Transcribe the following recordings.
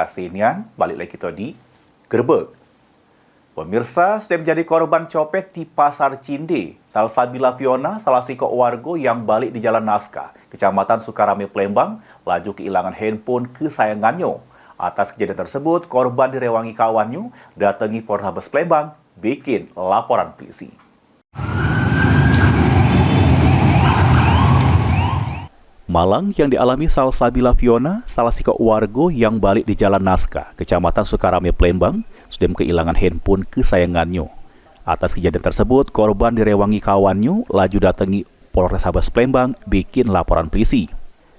kasih nian, balik lagi kita di Gerbek. Pemirsa, sudah menjadi korban copet di Pasar Cinde. Salsabila Fiona, salah siko warga yang balik di Jalan Naskah, Kecamatan Sukarame, Palembang, laju kehilangan handphone kesayangannya. Atas kejadian tersebut, korban direwangi kawannya, datangi Polrestabes Palembang, bikin laporan polisi. Malang yang dialami Salsabila Fiona, salah siko warga yang balik di Jalan Naskah, Kecamatan Sukarame, Palembang, sudah kehilangan handphone kesayangannya. Atas kejadian tersebut, korban direwangi kawannya, laju datangi Polrestabes Palembang, bikin laporan polisi.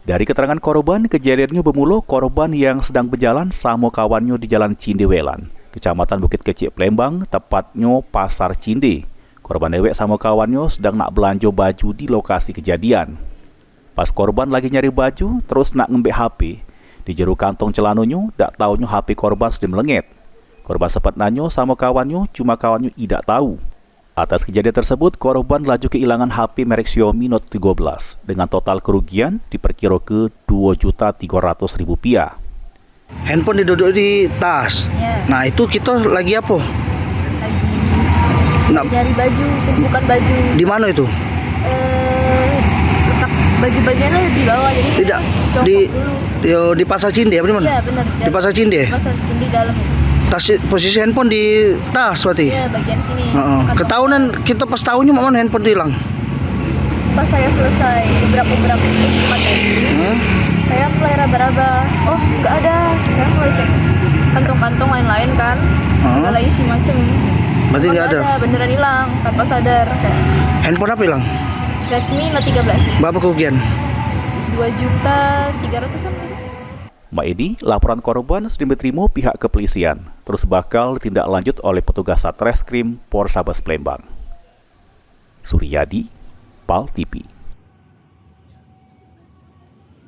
Dari keterangan korban, kejadiannya bermula korban yang sedang berjalan sama kawannya di Jalan Cindewelan, Kecamatan Bukit Kecil, Palembang, tepatnya Pasar Cinde. Korban dewek sama kawannya sedang nak belanja baju di lokasi kejadian. Pas korban lagi nyari baju, terus nak ngembek HP. Di jero kantong celananya, dak taunya HP korban sudah melengit. Korban sempat nanya sama kawannya, cuma kawannya tidak tahu. Atas kejadian tersebut, korban laju kehilangan HP merek Xiaomi Note 13 dengan total kerugian diperkira ke Rp2.300.000. Handphone diduduk di tas. Ya. Nah, itu kita lagi apa? Lagi nyari baju, tumpukan baju. Di mana itu? Letak baju-bajunya di bawah, jadi Tidak copot di dulu. di Pasar Cinde apa di mana? Iya benar. Di Pasar Cinde. Pasar Cinde dalam itu. Tas posisi handphone di tas berarti. Iya bagian sini. Kantong. Ketahuan kita pas tahunya mana handphone hilang. Pas saya selesai beberapa tempat saya mulai raba-raba. Oh nggak ada. Saya mulai cek kantong-kantong lain-lain kan. Segala isi macem. Berarti nggak ada. Beneran hilang tanpa sadar. Handphone apa hilang? Redmi Note 13. Berapa kerugian? 2.300.000-an gitu. Mbak Edi, laporan korban sudah diterima pihak kepolisian, terus bakal tindak lanjut oleh petugas Satreskrim Polrestabes Palembang. Suryadi, PAL TV.